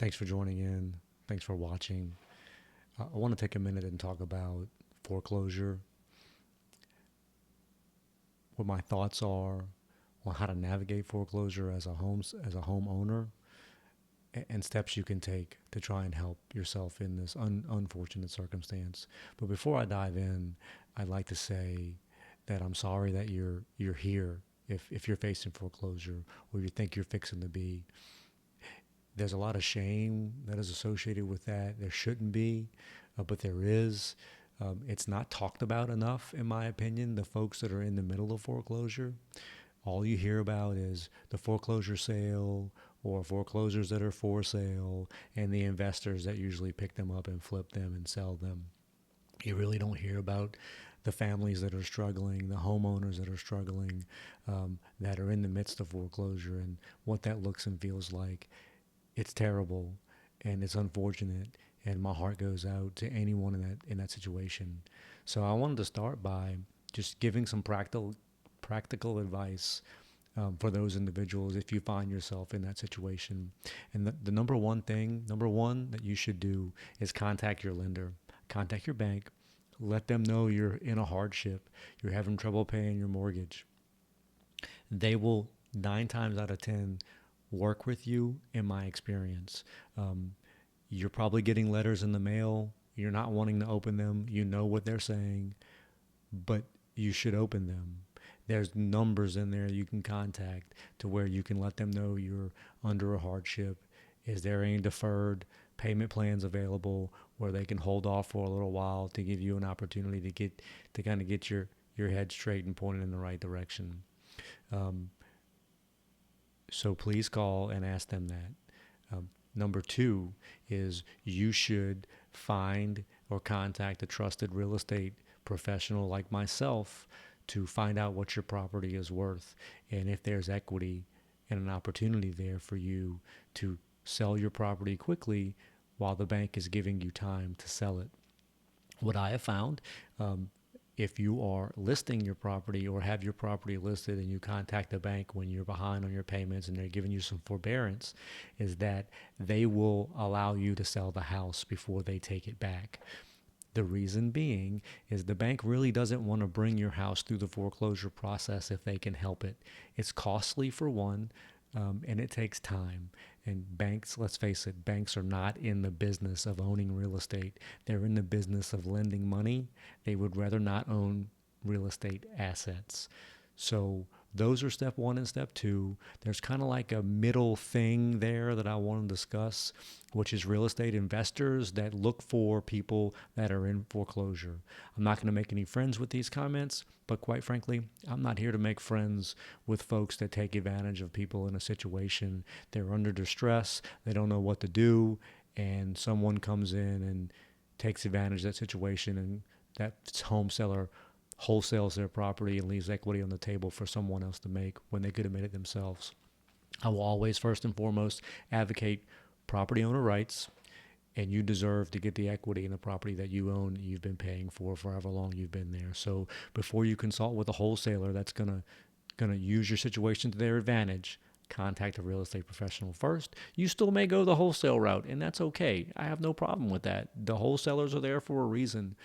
Thanks for joining in. Thanks for watching. I want to take a minute and talk about foreclosure, what my thoughts are on how to navigate foreclosure as a homeowner, and steps you can take to try and help yourself in this unfortunate circumstance. But before I dive in, I'd like to say that I'm sorry that you're here if you're facing foreclosure or you think you're fixing to be. There's a lot of shame that is associated with that. There shouldn't be, but there is. It's not talked about enough, in my opinion, the folks that are in the middle of foreclosure. All you hear about is the foreclosure sale or foreclosures that are for sale and the investors that usually pick them up and flip them and sell them. You really don't hear about the families that are struggling, the homeowners that are struggling, that are in the midst of foreclosure and what that looks and feels like. It's terrible and it's unfortunate, and my heart goes out to anyone in that situation. So I wanted to start by just giving some practical advice for those individuals if you find yourself in that situation. And the number one that you should do is contact your lender, contact your bank, let them know you're in a hardship, you're having trouble paying your mortgage. They will 9 times out of 10 work with you, in my experience. You're probably getting letters in the mail. You're not wanting to open them. You know what they're saying, but you should open them. There's numbers in there you can contact to where you can let them know you're under a hardship. Is there any deferred payment plans available where they can hold off for a little while to give you an opportunity to kind of get your head straight and pointed in the right direction? So please call and ask them that. Number 2 is you should find or contact a trusted real estate professional like myself to find out what your property is worth and if there's equity and an opportunity there for you to sell your property quickly while the bank is giving you time to sell it. What I have found, if you are listing your property or have your property listed and you contact the bank when you're behind on your payments and they're giving you some forbearance, is that they will allow you to sell the house before they take it back. The reason being is the bank really doesn't want to bring your house through the foreclosure process if they can help it. It's costly for one, and it takes time. And banks, let's face it, banks are not in the business of owning real estate. They're in the business of lending money. They would rather not own real estate assets. So those are step 1 and step 2. There's kind of like a middle thing there that I want to discuss, which is real estate investors that look for people that are in foreclosure. I'm not going to make any friends with these comments, but quite frankly, I'm not here to make friends with folks that take advantage of people in a situation. They're under distress, they don't know what to do, and someone comes in and takes advantage of that situation, and that home seller wholesales their property and leaves equity on the table for someone else to make when they could have made it themselves. I will always, first and foremost, advocate property owner rights, and you deserve to get the equity in the property that you own, you've been paying for however long you've been there. So before you consult with a wholesaler that's gonna use your situation to their advantage, contact a real estate professional first. You still may go the wholesale route, and that's okay. I have no problem with that. The wholesalers are there for a reason.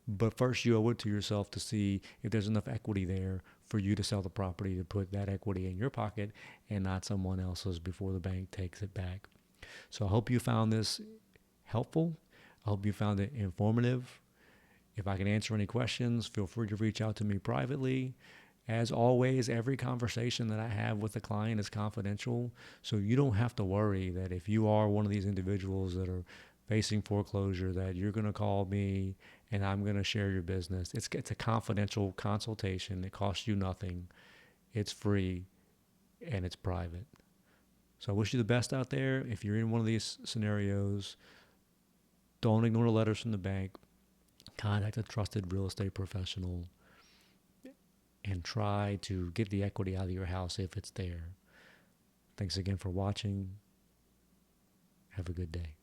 But first, you owe it to yourself to see if there's enough equity there for you to sell the property, to put that equity in your pocket and not someone else's before the bank takes it back. So I hope you found this helpful. I hope you found it informative. If I can answer any questions, feel free to reach out to me privately. As always, every conversation that I have with a client is confidential, so you don't have to worry that if you are one of these individuals that are facing foreclosure, that you're going to call me and I'm going to share your business. It's a confidential consultation. It costs you nothing. It's free and it's private. So I wish you the best out there. If you're in one of these scenarios, don't ignore the letters from the bank. Contact a trusted real estate professional and try to get the equity out of your house if it's there. Thanks again for watching. Have a good day.